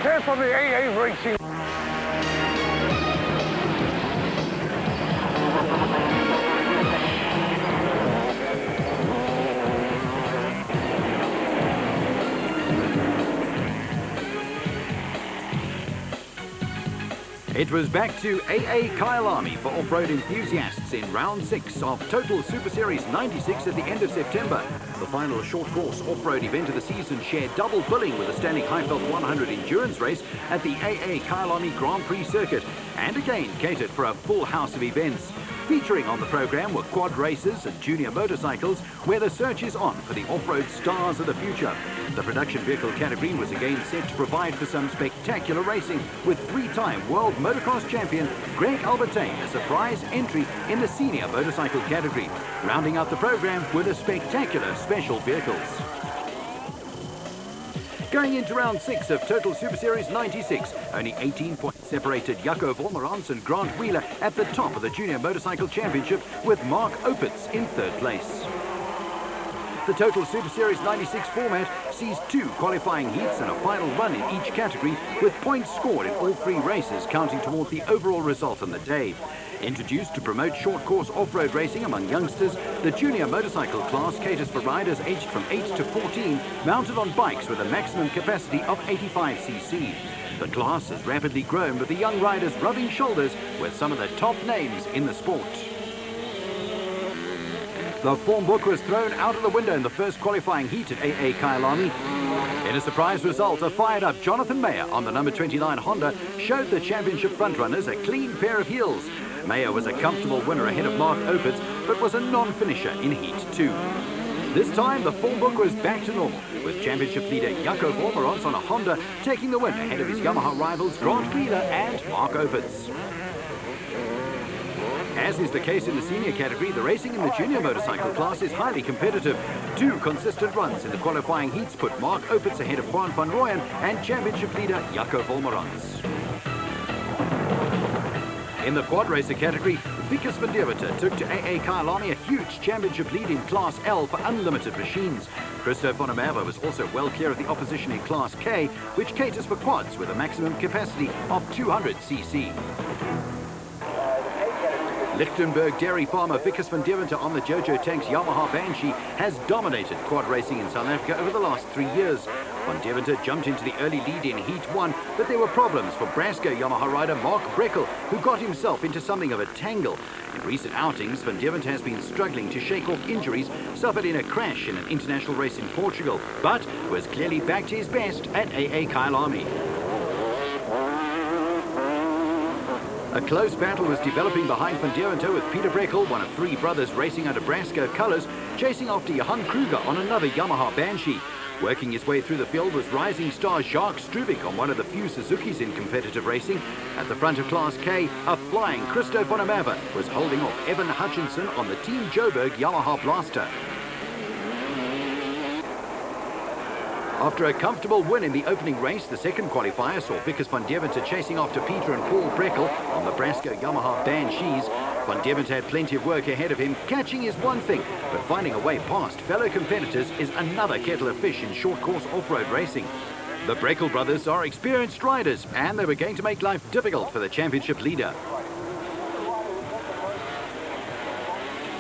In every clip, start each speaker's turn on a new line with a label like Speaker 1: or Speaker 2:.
Speaker 1: Prepare for the AA racing.
Speaker 2: It was back to AA Kyalami for off-road enthusiasts in round 6 of Total Super Series 96 at the end of September. The final short course off-road event of the season shared double billing with the Stanley Heifeld 100 endurance race at the AA Kyalami Grand Prix circuit, and again catered for a full house of events. Featuring on the program were quad races and junior motorcycles, where the search is on for the off-road stars of the future. The production vehicle category was again set to provide for some spectacular racing, with three-time world motocross champion Greg Albertine a surprise entry in the senior motorcycle category. Rounding out the program were the spectacular special vehicles. Going into round 6 of Total Super Series 96, only 18 points separated Jaco Wolmerans and Grant Wheeler at the top of the Junior Motorcycle Championship, with Mark Opitz in third place. The Total Super Series 96 format sees 2 qualifying heats and a final run in each category, with points scored in all 3 races counting toward the overall result on the day. Introduced to promote short course off-road racing among youngsters, the junior motorcycle class caters for riders aged from 8 to 14, mounted on bikes with a maximum capacity of 85cc. The class has rapidly grown, with the young riders rubbing shoulders with some of the top names in the sport. The form book was thrown out of the window in the first qualifying heat at AA Kyalami. In a surprise result, a fired-up Jonathan Mayer on the number 29 Honda showed the championship frontrunners a clean pair of heels. Mayer was a comfortable winner ahead of Mark Opitz, but was a non-finisher in Heat 2. This time, the form book was back to normal, with championship leader Jaco Wolmerans on a Honda taking the win ahead of his Yamaha rivals Grant Wheeler and Mark Opitz. As is the case in the senior category, the racing in the junior motorcycle class is highly competitive. 2 consistent runs in the qualifying heats put Mark Opitz ahead of Juan van Rooyen and championship leader Jaco Wolmerans. In the quad racer category, Vickers van Deventer took to AA Kyalami a huge championship lead in Class L for unlimited machines. Christo van der Merwe was also well clear of the opposition in Class K, which caters for quads with a maximum capacity of 200cc. Lichtenberg dairy farmer Vickers van Deventer on the Jojo Tanks Yamaha Banshee has dominated quad racing in South Africa over the last 3 years. Van Deventer jumped into the early lead in Heat 1, but there were problems for Brasco Yamaha rider Mark Breckel, who got himself into something of a tangle. In recent outings, Van Deventer has been struggling to shake off injuries suffered in a crash in an international race in Portugal, but was clearly back to his best at AA Kyalami. A close battle was developing behind Van Deventer, with Peter Breckel, one of 3 brothers racing under Brasco colours, chasing after Johan Kruger on another Yamaha Banshee. Working his way through the field was rising star Jacques Strubeck on one of the few Suzukis in competitive racing. At the front of Class K, a flying Christo van der Merwe was holding off Evan Hutchinson on the Team Joburg Yamaha Blaster. After a comfortable win in the opening race, the second qualifier saw Vickers van Deventer chasing after Peter and Paul Breckel on the Brasco Yamaha Banshees. Van Deventer had plenty of work ahead of him. Catching is one thing, but finding a way past fellow competitors is another kettle of fish in short course off-road racing. The Breckel brothers are experienced riders, and they were going to make life difficult for the championship leader.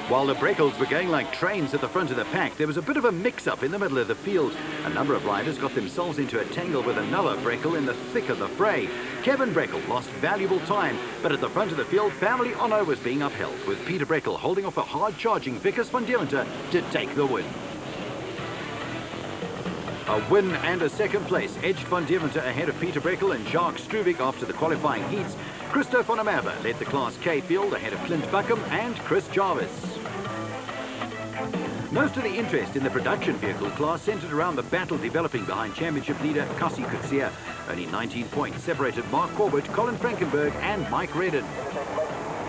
Speaker 2: While the Breckels were going like trains at the front of the pack, there was a bit of a mix-up in the middle of the field. A number of riders got themselves into a tangle with another Breckel in the thick of the fray. Kevin Breckel lost valuable time, but at the front of the field, family honour was being upheld, with Peter Breckel holding off a hard-charging Vickers van Deventer to take the win. A win and a second place edged Van Deventer ahead of Peter Breckel and Jacques Strubeck after the qualifying heats. Christo van der Merwe led the Class K field ahead of Clint Buckham and Chris Jarvis. Most of the interest in the production vehicle class centred around the battle developing behind championship leader Cassie Coetzee. Only 19 points separated Mark Corbett, Colin Frankenberg and Mike Redden.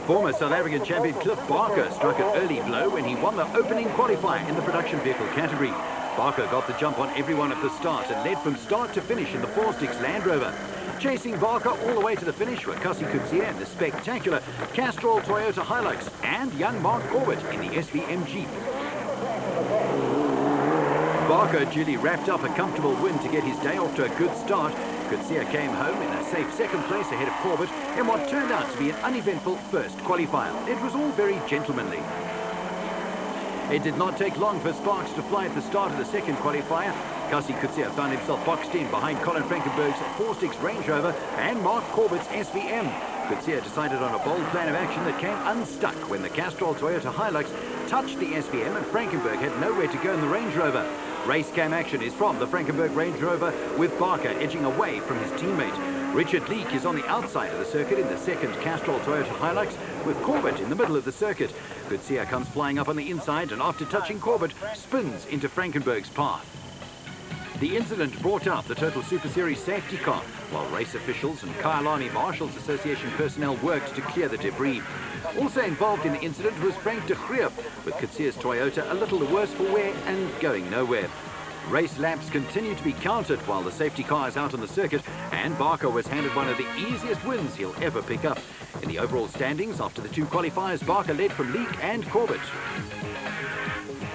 Speaker 2: Former South African champion Cliff Barker struck an early blow when he won the opening qualifier in the production vehicle category. Barker got the jump on everyone at the start and led from start to finish in the 4-sticks Land Rover. Chasing Barker all the way to the finish were Cassie Coetzee and the spectacular Castrol Toyota Hilux and young Mark Corbett in the SVM Jeep. Barker duly wrapped up a comfortable win to get his day off to a good start. Coetzee came home in a safe second place ahead of Corbett in what turned out to be an uneventful first qualifier. It was all very gentlemanly. It did not take long for Sparks to fly at the start of the second qualifier. Kasi Coetzee found himself boxed in behind Colin Frankenberg's 4.6 Range Rover and Mark Corbett's SVM. Coetzee decided on a bold plan of action that came unstuck when the Castrol Toyota Hilux touched the SVM and Frankenberg had nowhere to go in the Range Rover. Race cam action is from the Frankenberg Range Rover with Barker edging away from his teammate. Richard Leake is on the outside of the circuit in the second Castrol Toyota Hilux with Corbett in the middle of the circuit. Coetzee comes flying up on the inside and after touching Corbett spins into Frankenberg's path. The incident brought out the Total Super Series safety car, while race officials and Kyalami Marshals Association personnel worked to clear the debris. Also involved in the incident was Frank de Greef, with Coetzee's Toyota a little the worse for wear and going nowhere. Race laps continue to be counted while the safety car is out on the circuit, and Barker was handed one of the easiest wins he'll ever pick up. In the overall standings, after the two qualifiers, Barker led from Leake and Corbett.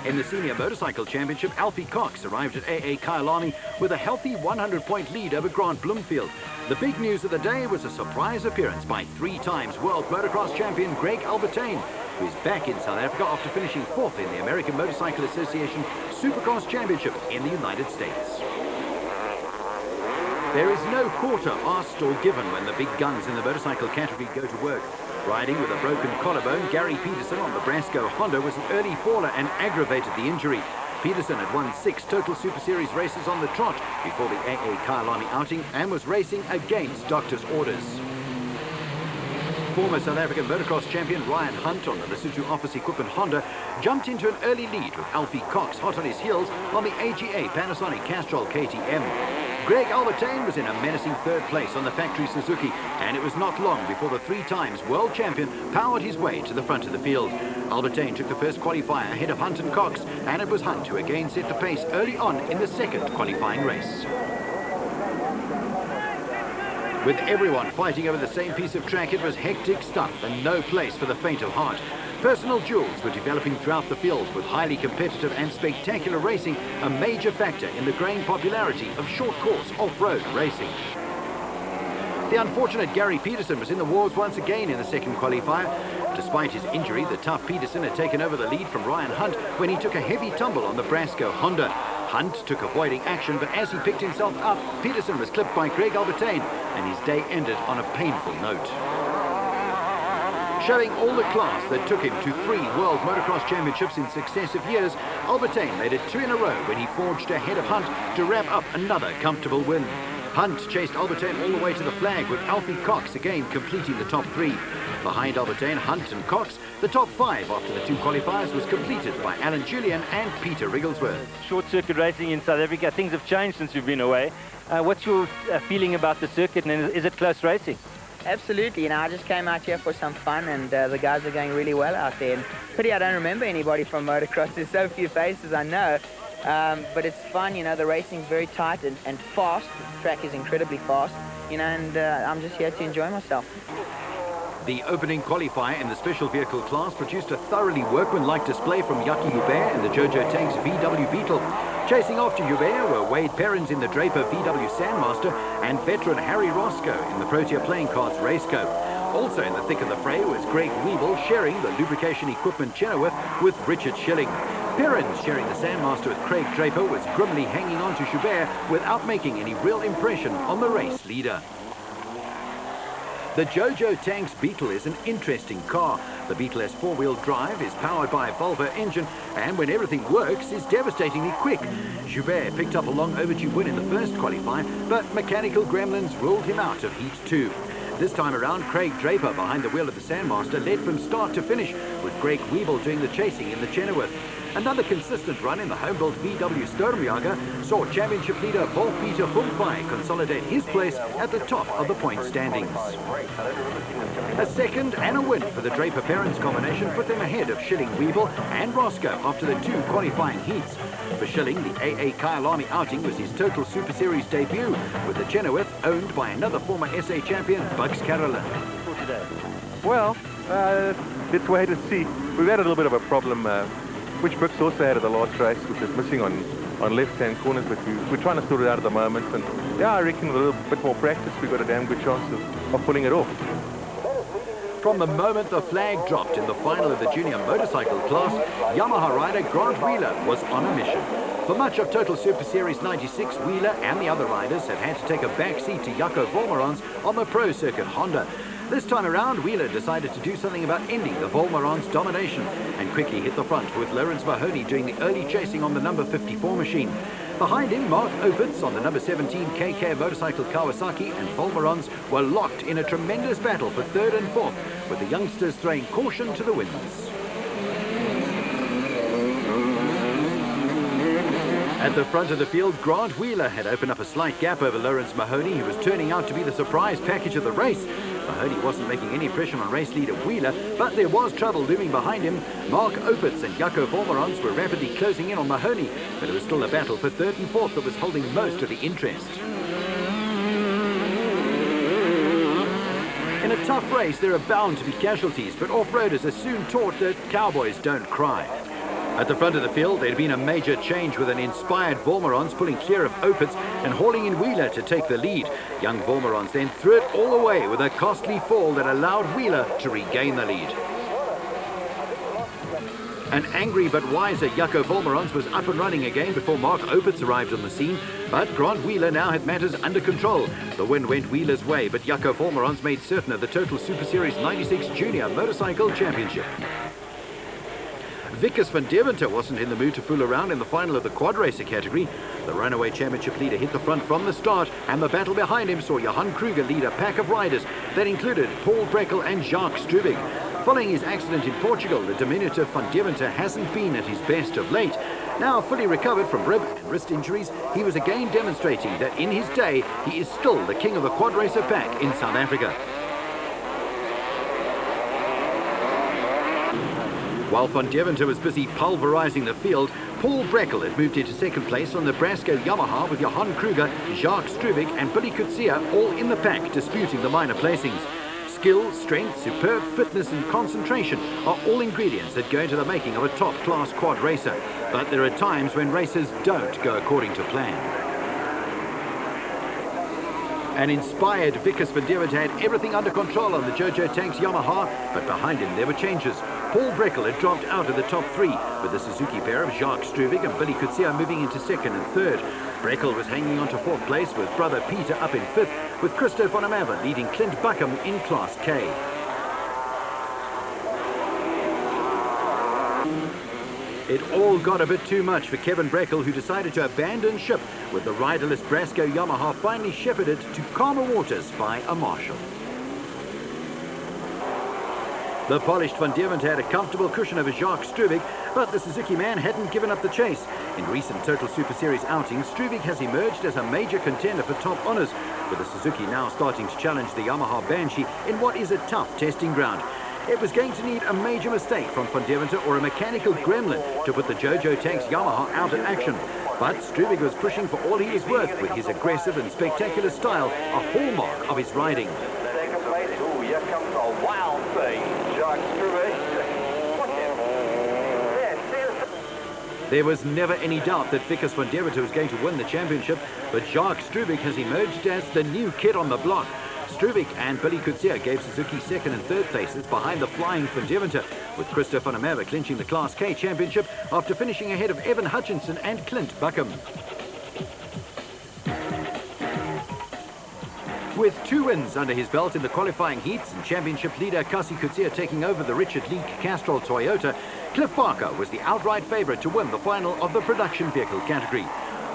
Speaker 2: In the Senior Motorcycle Championship, Alfie Cox arrived at AA Kyalami with a healthy 100-point lead over Grant Bloomfield. The big news of the day was a surprise appearance by 3-time world motocross champion Greg Albertine, who is back in South Africa after finishing 4th in the American Motorcycle Association Supercross Championship in the United States. There is no quarter asked or given when the big guns in the motorcycle category go to work. Riding with a broken collarbone, Gary Peterson on the Brasco Honda was an early faller and aggravated the injury. Peterson had won 6 Total Super Series races on the trot before the AA Kyalami outing and was racing against doctor's orders. Former South African motocross champion Ryan Hunt on the Lesotho Office Equipment Honda jumped into an early lead with Alfie Cox hot on his heels on the AGA Panasonic Castrol KTM. Greg Albertine was in a menacing 3rd place on the factory Suzuki, and it was not long before the 3-time world champion powered his way to the front of the field. Albertine took the first qualifier ahead of Hunt and Cox, and it was Hunt who again set the pace early on in the second qualifying race. With everyone fighting over the same piece of track, it was hectic stuff and no place for the faint of heart. Personal duels were developing throughout the field, with highly competitive and spectacular racing a major factor in the growing popularity of short-course off-road racing. The unfortunate Gary Peterson was in the wars once again in the second qualifier. Despite his injury, the tough Peterson had taken over the lead from Ryan Hunt when he took a heavy tumble on the Brasco Honda. Hunt took avoiding action, but as he picked himself up, Peterson was clipped by Greg Albertine, and his day ended on a painful note. Showing all the class that took him to 3 World Motocross Championships in successive years, Albertine made it 2 in a row when he forged ahead of Hunt to wrap up another comfortable win. Hunt chased Albertine all the way to the flag, with Alfie Cox again completing the top 3. Behind Albertine, Hunt and Cox, the top 5 after the 2 qualifiers was completed by Alan Julian and Peter Wrigglesworth.
Speaker 1: Short circuit racing in South Africa, things have changed since you've been away. What's your feeling about the circuit, and is it close racing?
Speaker 3: Absolutely, I just came out here for some fun, and the guys are going really well out there. And pity I don't remember anybody from motocross. There's so few faces I know, but it's fun. The racing's very tight and fast. The track is incredibly fast, and I'm just here to enjoy myself.
Speaker 2: The opening qualifier in the special vehicle class produced a thoroughly workmanlike display from Yaki Hubert and the Jojo Tanks VW Beetle. Chasing after Hubert were Wade Perrins in the Draper VW Sandmaster and veteran Harry Roscoe in the Protea Playing Cards Raceco. Also in the thick of the fray was Greg Weeble sharing the lubrication equipment Chenoweth with Richard Schilling. Perrins sharing the Sandmaster with Craig Draper was grimly hanging on to Hubert without making any real impression on the race leader. The Jojo Tanks Beetle is an interesting car. The Beetle has 4-wheel drive, is powered by a Volvo engine, and when everything works, is devastatingly quick. Joubert picked up a long overdue win in the first qualifier, but mechanical gremlins ruled him out of Heat 2. This time around, Craig Draper behind the wheel of the Sandmaster led from start to finish, with Greg Weeble doing the chasing in the Chenoweth. Another consistent run in the home-built VW Stormjager saw championship leader Wolf-Peter Humfai consolidate his place at the top of the point standings. A second and a win for the Draper-Perrins combination put them ahead of Schilling, Weeble and Roscoe after the 2 qualifying heats. For Schilling, the AA Kyalami outing was his Total Super Series debut, with the Chenoweth owned by another former SA champion, Bugs Carolyn.
Speaker 4: Well, let's wait and see. We've had a little bit of a problem, which Brooks also had at the last race, which was missing on
Speaker 5: on left-hand corners, but we're trying to sort it out at the moment. And yeah, I reckon with a little bit more practice, we've got a damn good chance of pulling it off.
Speaker 2: From the moment the flag dropped in the final of the junior motorcycle class, Yamaha rider Grant Wheeler was on a mission. For much of Total Super Series 96, Wheeler and the other riders have had to take a back seat to Jaco Wolmarans on the pro circuit Honda. This time around, Wheeler decided to do something about ending the Wolmarans' domination and quickly hit the front with Lawrence Mahoney doing the early chasing on the number 54 machine. Behind him, Mark Opitz on the number 17 KK motorcycle Kawasaki and Wolmarans were locked in a tremendous battle for third and fourth, with the youngsters throwing caution to the winds. At the front of the field, Grant Wheeler had opened up a slight gap over Lawrence Mahoney, who was turning out to be the surprise package of the race. Mahoney wasn't making any impression on race leader Wheeler, but there was trouble looming behind him. Mark Opitz and Jaco Wolmarans were rapidly closing in on Mahoney, but it was still a battle for third and fourth that was holding most of the interest. In a tough race, there are bound to be casualties, but off-roaders are soon taught that cowboys don't cry. At the front of the field, there had been a major change with an inspired Wolmarans pulling clear of Opitz and hauling in Wheeler to take the lead. Young Wolmarans then threw it all away with a costly fall that allowed Wheeler to regain the lead. An angry but wiser Jaco Wolmarans was up and running again before Mark Opitz arrived on the scene, but Grant Wheeler now had matters under control. The wind went Wheeler's way, but Jaco Wolmarans made certain of the Total Super Series 96 Junior Motorcycle Championship. Vickers van Deventer wasn't in the mood to fool around in the final of the quad racer category. The runaway championship leader hit the front from the start, and the battle behind him saw Johan Kruger lead a pack of riders that included Paul Breckel and Jacques Strubig. Following his accident in Portugal, the diminutive van Deventer hasn't been at his best of late. Now fully recovered from rib and wrist injuries, he was again demonstrating that in his day, he is still the king of the quad racer pack in South Africa. While van Deventer was busy pulverizing the field, Paul Breckel had moved into second place on the Brasco Yamaha with Johan Kruger, Jacques Strubig and Billy Coetzee all in the pack disputing the minor placings. Skill, strength, superb fitness and concentration are all ingredients that go into the making of a top-class quad racer. But there are times when races don't go according to plan. An inspired Vickers van Deventer had everything under control on the Jojo Tanks Yamaha, but behind him there were changes. Paul Breckel had dropped out of the top three, with the Suzuki pair of Jacques Strubig and Billy Coetzee moving into second and third. Breckel was hanging on to fourth place with brother Peter up in fifth, with Christo van der Merwe leading Clint Buckham in Class K. It all got a bit too much for Kevin Breckel, who decided to abandon ship with the riderless Brasco Yamaha finally shepherded to calmer waters by a marshal. The polished van Deventer had a comfortable cushion over Jacques Strubig, but the Suzuki man hadn't given up the chase. In recent Total Super Series outings, Strubig has emerged as a major contender for top honours, with the Suzuki now starting to challenge the Yamaha Banshee in what is a tough testing ground. It was going to need a major mistake from van Deventer or a mechanical gremlin to put the Jojo Tanks Yamaha out of action. But Strubig was pushing for all he was worth with his aggressive and spectacular style, a hallmark of his riding.
Speaker 6: Here comes a wild thing, Jacques Strubig.
Speaker 2: There was never any doubt that Vickers van Deventer was going to win the championship, but Jacques Strubig has emerged as the new kid on the block. Strubig and Billy Coetzee gave Suzuki second and third places behind the flying van Deventer, with Christo van der Merwe clinching the Class K championship after finishing ahead of Evan Hutchinson and Clint Buckham. With 2 wins under his belt in the qualifying heats and championship leader Kasi Coetzee taking over the Richard Leake Castrol Toyota, Cliff Barker was the outright favourite to win the final of the production vehicle category.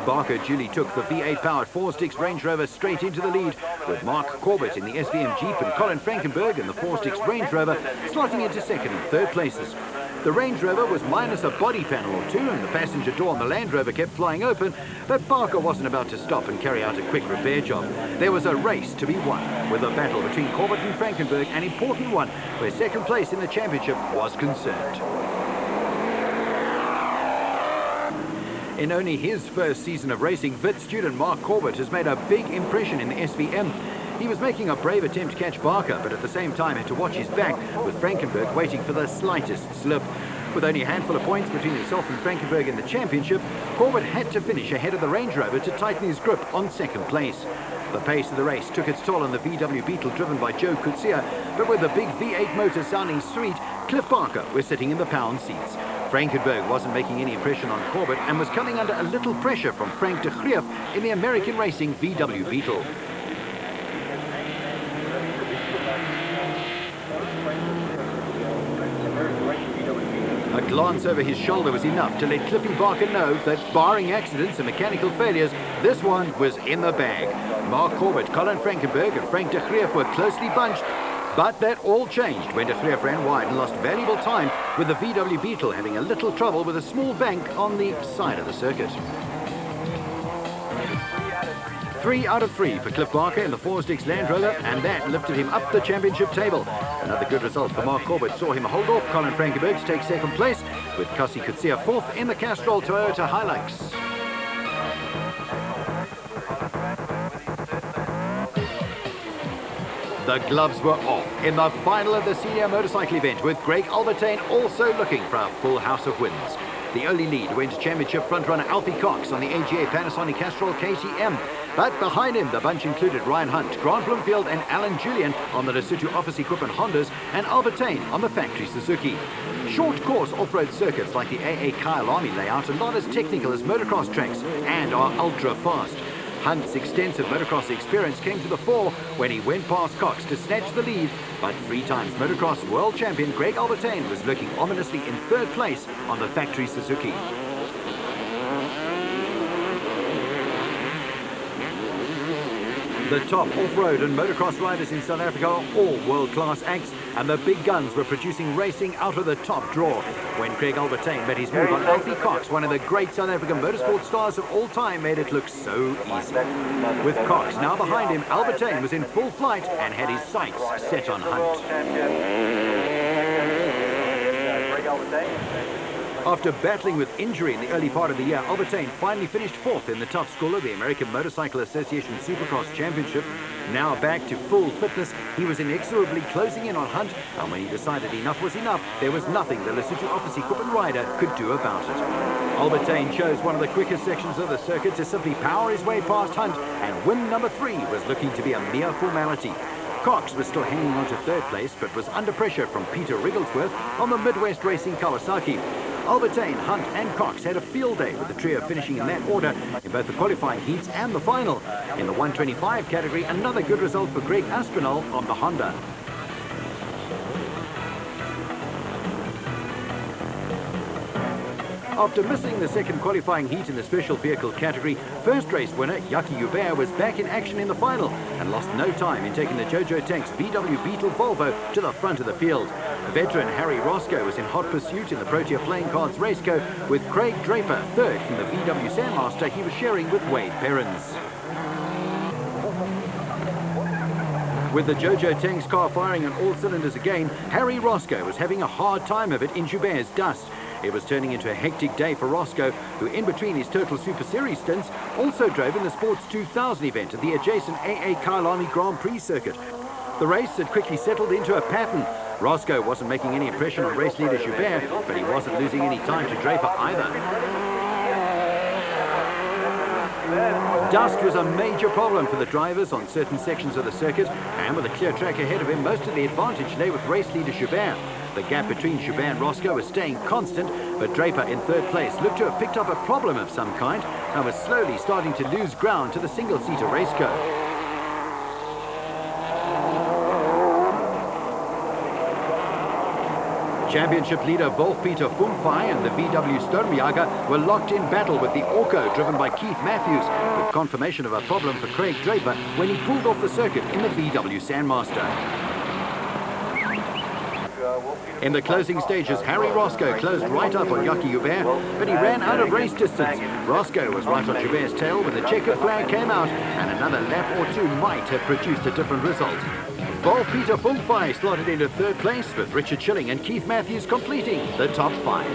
Speaker 2: Barker duly took the V8-powered 4-sticks Range Rover straight into the lead, with Mark Corbett in the SVM Jeep and Colin Frankenberg in the 4-sticks Range Rover slotting into second and third places. The Range Rover was minus a body panel or two, and the passenger door on the Land Rover kept flying open, but Barker wasn't about to stop and carry out a quick repair job. There was a race to be won, with a battle between Corbett and Frankenberg, an important one where second place in the championship was concerned. In only his first season of racing, VIT student Mark Corbett has made a big impression in the SVM. He was making a brave attempt to catch Barker, but at the same time had to watch his back, with Frankenberg waiting for the slightest slip. With only a handful of points between himself and Frankenberg in the championship, Corbett had to finish ahead of the Range Rover to tighten his grip on second place. The pace of the race took its toll on the VW Beetle driven by Joe Coetzee, but with the big V8 motor sounding sweet, Cliff Barker was sitting in the pound seats. Frankenberg wasn't making any impression on Corbett and was coming under a little pressure from Frank de Greef in the American Racing VW Beetle. A glance over his shoulder was enough to let Cliffy Barker know that, barring accidents and mechanical failures, this one was in the bag. Mark Corbett, Colin Frankenberg and Frank de Greef were closely bunched, but that all changed when de Greef ran wide and lost valuable time, with the VW Beetle having a little trouble with a small bank on the side of the circuit. 3 out of 3 for Cliff Barker in the Forsdix Land Rover, and that lifted him up the championship table. Another good result for Mark Corbett saw him hold off Colin Frankenberg to take second place, with Cassie Coetzee fourth in the Castrol Toyota Hilux. The gloves were off in the final of the senior motorcycle event, with Greg Albertine also looking for a full house of wins. The only lead went to championship frontrunner Alfie Cox on the AGA Panasonic Castrol KTM. But behind him, the bunch included Ryan Hunt, Grant Bloomfield and Alan Julian on the Lesotho Office Equipment Hondas and Albertine on the factory Suzuki. Short course off-road circuits like the AA Kyalami layout are not as technical as motocross tracks and are ultra fast. Hunt's extensive motocross experience came to the fore when he went past Cox to snatch the lead, but 3 times motocross world champion Greg Albertine was lurking ominously in third place on the factory Suzuki. The top off-road and motocross riders in South Africa are all world-class acts, and the big guns were producing racing out of the top draw. When Craig Albertine met his move on Alfie Cox, one of the great South African motorsport stars of all time, made it look so easy. With Cox now behind him, Albertine was in full flight and had his sights set on Hunt. After battling with injury in the early part of the year, Albertine finally finished fourth in the top school of the American Motorcycle Association Supercross Championship. Now back to full fitness, he was inexorably closing in on Hunt, and when he decided enough was enough, there was nothing the Lesotho Office Equipment rider could do about it. Albertine chose one of the quickest sections of the circuit to simply power his way past Hunt, and win number 3 was looking to be a mere formality. Cox was still hanging on to third place, but was under pressure from Peter Rigglesworth on the Midwest Racing Kawasaki. Albertine, Hunt and Cox had a field day, with the trio finishing in that order in both the qualifying heats and the final. In the 125 category, another good result for Greg Aspinall on the Honda. After missing the second qualifying heat in the special vehicle category, first race winner Yaki Hubert was back in action in the final and lost no time in taking the Jojo Tanks VW Beetle Volvo to the front of the field. Veteran Harry Roscoe was in hot pursuit in the Protea Playing Cards Raceco, with Craig Draper third from the VW Sandmaster he was sharing with Wade Perrins. With the Jojo Tanks car firing on all cylinders again, Harry Roscoe was having a hard time of it in Hubert's dust. It was turning into a hectic day for Roscoe, who in between his Total Super Series stints also drove in the Sports 2000 event at the adjacent AA Kyalami Grand Prix circuit. The race had quickly settled into a pattern. Roscoe wasn't making any impression on race leader Hubert, but he wasn't losing any time to Draper either. Dust was a major problem for the drivers on certain sections of the circuit, and with a clear track ahead of him, most of the advantage lay with race leader Hubert. The gap between Hubert and Roscoe was staying constant, but Draper in third place looked to have picked up a problem of some kind and was slowly starting to lose ground to the single-seater Raceco. Championship leader Wolf-Peter Fumfai and the VW Sturmjager were locked in battle with the Orco driven by Keith Matthews, with confirmation of a problem for Craig Draper when he pulled off the circuit in the VW Sandmaster. In the closing stages, Harry Roscoe closed right up on Yaki Hubert, but he ran out of race distance. Roscoe was right on Hubert's tail when the checkered flag came out, and another lap or two might have produced a different result. Wolf-Peter Fumfai slotted into third place, with Richard Schilling and Keith Matthews completing the top 5.